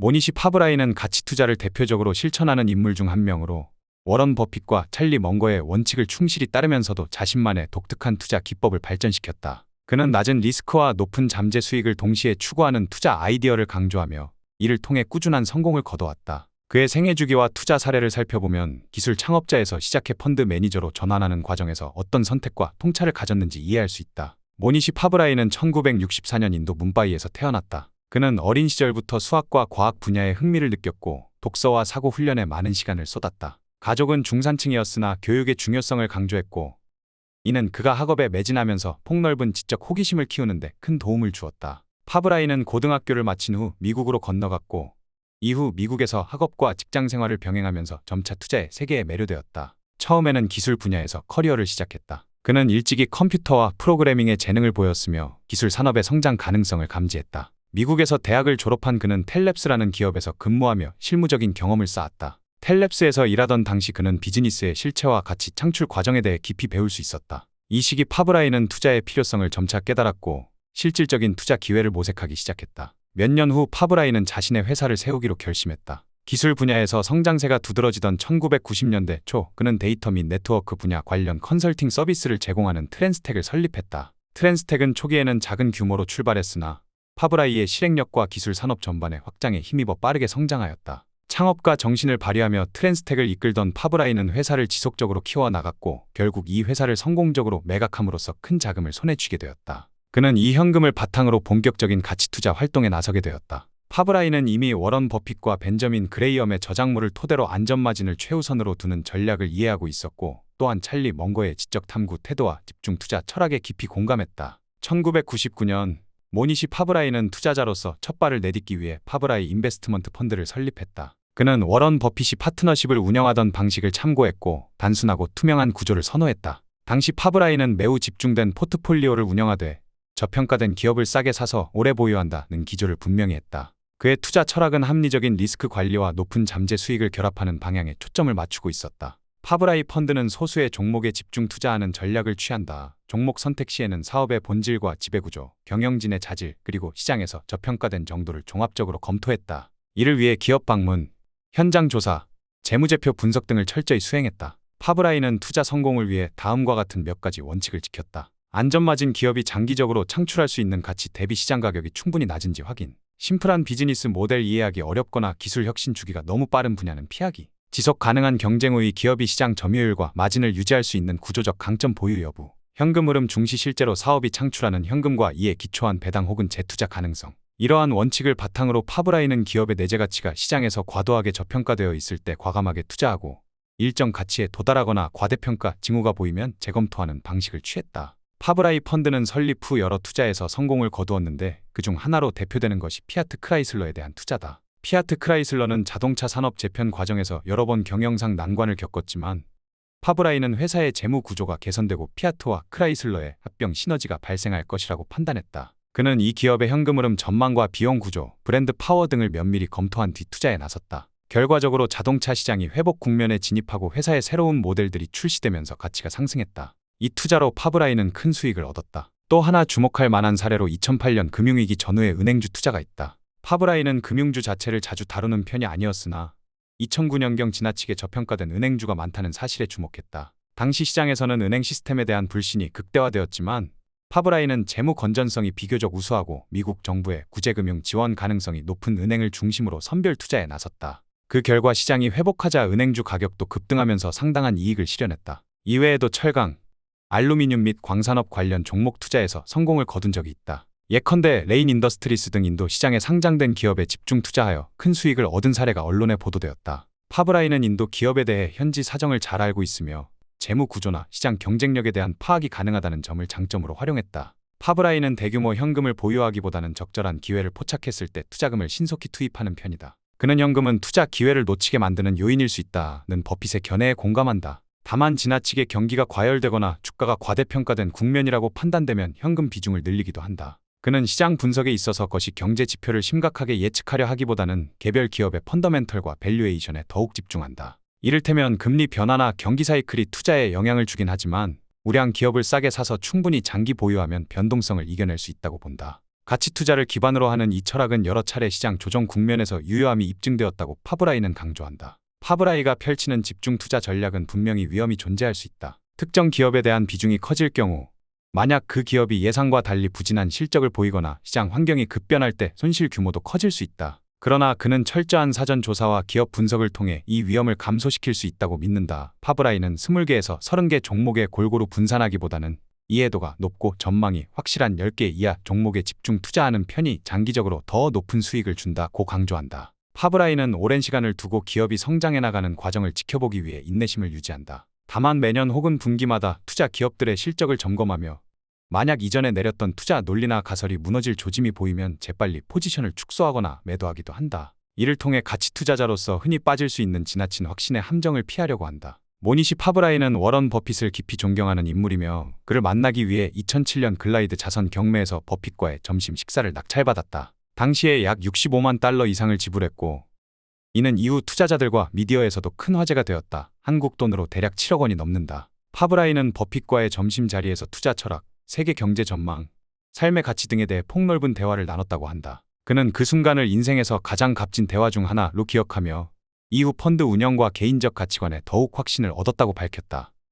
모니시 파브라이는 가치 투자를 대표적으로 실천하는 인물 중 한 명으로 워런 버핏과 찰리 먼거의 원칙을 충실히 따르면서도 자신만의 독특한 투자 기법을 발전시켰다. 그는 낮은 리스크와 높은 잠재 수익을 동시에 추구하는 투자 아이디어를 강조하며 이를 통해 꾸준한 성공을 거둬왔다. 그의 생애 주기와 투자 사례를 살펴보면 기술 창업자에서 시작해 펀드 매니저로 전환하는 과정에서 어떤 선택과 통찰을 가졌는지 이해할 수 있다. 모니시 파브라이는 1964년 인도 뭄바이에서 태어났다. 그는 어린 시절부터 수학과 과학 분야에 흥미를 느꼈고 독서와 사고 훈련에 많은 시간을 쏟았다. 가족은 중산층이었으나 교육의 중요성을 강조했고 이는 그가 학업에 매진하면서 폭넓은 지적 호기심을 키우는데 큰 도움을 주었다. 파브라이는 고등학교를 마친 후 미국으로 건너갔고 이후 미국에서 학업과 직장 생활을 병행하면서 점차 투자의 세계에 매료되었다. 처음에는 기술 분야에서 커리어를 시작했다. 그는 일찍이 컴퓨터와 프로그래밍에 재능을 보였으며 기술 산업의 성장 가능성을 감지했다. 미국에서 대학을 졸업한 그는 텔랩스라는 기업에서 근무하며 실무적인 경험을 쌓았다. 텔랩스에서 일하던 당시 그는 비즈니스의 실체와 가치 창출 과정에 대해 깊이 배울 수 있었다. 이 시기 파브라이는 투자의 필요성을 점차 깨달았고 실질적인 투자 기회를 모색하기 시작했다. 몇 년 후 파브라이는 자신의 회사를 세우기로 결심했다. 기술 분야에서 성장세가 두드러지던 1990년대 초 그는 데이터 및 네트워크 분야 관련 컨설팅 서비스를 제공하는 트랜스텍을 설립했다. 트랜스텍은 초기에는 작은 규모로 출발했으나 파브라이의 실행력과 기술 산업 전반의 확장에 힘입어 빠르게 성장하였다. 창업가 정신을 발휘하며 트랜스텍을 이끌던 파브라이는 회사를 지속적으로 키워나갔고 결국 이 회사를 성공적으로 매각함으로써 큰 자금을 손에 쥐게 되었다. 그는 이 현금을 바탕으로 본격적인 가치 투자 활동에 나서게 되었다. 파브라이는 이미 워런 버핏과 벤저민 그레이엄의 저작물을 토대로 안전마진을 최우선으로 두는 전략을 이해하고 있었고 또한 찰리 먼거의 지적 탐구 태도와 집중 투자 철학에 깊이 공감했다. 1999년 모니시 파브라이는 투자자로서 첫 발을 내딛기 위해 파브라이 인베스트먼트 펀드를 설립했다. 그는 워런 버핏이 파트너십을 운영하던 방식을 참고했고 단순하고 투명한 구조를 선호했다. 당시 파브라이는 매우 집중된 포트폴리오를 운영하되 저평가된 기업을 싸게 사서 오래 보유한다는 기조를 분명히 했다. 그의 투자 철학은 합리적인 리스크 관리와 높은 잠재 수익을 결합하는 방향에 초점을 맞추고 있었다. 파브라이 펀드는 소수의 종목에 집중 투자하는 전략을 취한다. 종목 선택 시에는 사업의 본질과 지배구조, 경영진의 자질, 그리고 시장에서 저평가된 정도를 종합적으로 검토했다. 이를 위해 기업 방문, 현장 조사, 재무제표 분석 등을 철저히 수행했다. 파브라이는 투자 성공을 위해 다음과 같은 몇 가지 원칙을 지켰다. 안전마진 기업이 장기적으로 창출할 수 있는 가치 대비 시장 가격이 충분히 낮은지 확인. 심플한 비즈니스 모델 이해하기 어렵거나 기술 혁신 주기가 너무 빠른 분야는 피하기. 지속 가능한 경쟁 우위 기업이 시장 점유율과 마진을 유지할 수 있는 구조적 강점 보유 여부. 현금 흐름 중시 실제로 사업이 창출하는 현금과 이에 기초한 배당 혹은 재투자 가능성. 이러한 원칙을 바탕으로 파브라이는 기업의 내재 가치가 시장에서 과도하게 저평가되어 있을 때 과감하게 투자하고 일정 가치에 도달하거나 과대평가 징후가 보이면 재검토하는 방식을 취했다. 파브라이 펀드는 설립 후 여러 투자에서 성공을 거두었는데 그중 하나로 대표되는 것이 피아트 크라이슬러에 대한 투자다. 피아트 크라이슬러는 자동차 산업 재편 과정에서 여러 번 경영상 난관을 겪었지만 파브라이는 회사의 재무 구조가 개선되고 피아트와 크라이슬러의 합병 시너지가 발생할 것이라고 판단했다. 그는 이 기업의 현금 흐름 전망과 비용 구조, 브랜드 파워 등을 면밀히 검토한 뒤 투자에 나섰다. 결과적으로 자동차 시장이 회복 국면에 진입하고 회사의 새로운 모델들이 출시되면서 가치가 상승했다. 이 투자로 파브라이는 큰 수익을 얻었다. 또 하나 주목할 만한 사례로 2008년 금융위기 전후의 은행주 투자가 있다. 파브라이는 금융주 자체를 자주 다루는 편이 아니었으나 2009년경 지나치게 저평가된 은행주가 많다는 사실에 주목했다. 당시 시장에서는 은행 시스템에 대한 불신이 극대화되었지만 파브라이는 재무 건전성이 비교적 우수하고 미국 정부의 구제금융 지원 가능성이 높은 은행을 중심으로 선별 투자에 나섰다. 그 결과 시장이 회복하자 은행주 가격도 급등하면서 상당한 이익을 실현했다. 이외에도 철강, 알루미늄 및 광산업 관련 종목 투자에서 성공을 거둔 적이 있다. 예컨대 레인 인더스트리스 등 인도 시장에 상장된 기업에 집중 투자하여 큰 수익을 얻은 사례가 언론에 보도되었다. 파브라이는 인도 기업에 대해 현지 사정을 잘 알고 있으며 재무 구조나 시장 경쟁력에 대한 파악이 가능하다는 점을 장점으로 활용했다. 파브라이는 대규모 현금을 보유하기보다는 적절한 기회를 포착했을 때 투자금을 신속히 투입하는 편이다. 그는 현금은 투자 기회를 놓치게 만드는 요인일 수 있다는 버핏의 견해에 공감한다. 다만 지나치게 경기가 과열되거나 주가가 과대평가된 국면이라고 판단되면 현금 비중을 늘리기도 한다. 그는 시장 분석에 있어서 것이 경제 지표를 심각하게 예측하려 하기보다는 개별 기업의 펀더멘털과 밸류에이션에 더욱 집중한다. 이를테면 금리 변화나 경기 사이클이 투자에 영향을 주긴 하지만 우량 기업을 싸게 사서 충분히 장기 보유하면 변동성을 이겨낼 수 있다고 본다. 가치 투자를 기반으로 하는 이 철학은 여러 차례 시장 조정 국면에서 유효함이 입증되었다고 파브라이는 강조한다. 파브라이가 펼치는 집중 투자 전략은 분명히 위험이 존재할 수 있다. 특정 기업에 대한 비중이 커질 경우, 만약 그 기업이 예상과 달리 부진한 실적을 보이거나 시장 환경이 급변할 때 손실 규모도 커질 수 있다. 그러나 그는 철저한 사전 조사와 기업 분석을 통해 이 위험을 감소시킬 수 있다고 믿는다. 파브라이는 20개에서 30개 종목에 골고루 분산하기보다는 이해도가 높고 전망이 확실한 10개 이하 종목에 집중 투자하는 편이 장기적으로 더 높은 수익을 준다고 강조한다. 파브라이는 오랜 시간을 두고 기업이 성장해 나가는 과정을 지켜보기 위해 인내심을 유지한다. 다만 매년 혹은 분기마다 투자 기업들의 실적을 점검하며 만약 이전에 내렸던 투자 논리나 가설이 무너질 조짐이 보이면 재빨리 포지션을 축소하거나 매도하기도 한다. 이를 통해 가치 투자자로서 흔히 빠질 수 있는 지나친 확신의 함정을 피하려고 한다. 모니시 파브라이는 워런 버핏을 깊이 존경하는 인물이며 그를 만나기 위해 2007년 글라이드 자선 경매에서 버핏과의 점심 식사를 낙찰받았다. 당시에 약 65만 달러 이상을 지불했고 이는 이후 투자자들과 미디어에서도 큰 화제가 되었다. 한국 돈으로 대략 7억 원이 넘는다. 파브라이는 버핏과의 점심 자리에서 투자 철학, 세계 경제 전망, 삶의 가치 등에 대해 폭넓은 대화를 나눴다고 한다. 그는 그 순간을 인생에서 가장 값진 대화 중 하나로 기억하며 이후 펀드 운영과 개인적 가치관에 더욱 확신을 얻었다고 밝혔다.